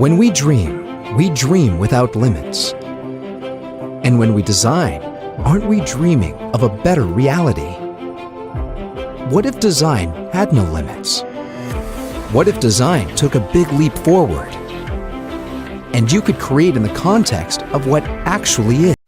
When we dream without limits. And when we design, aren't we dreaming of a better reality? What if design had no limits? What if design took a big leap forward? And you could create in the context of what actually is.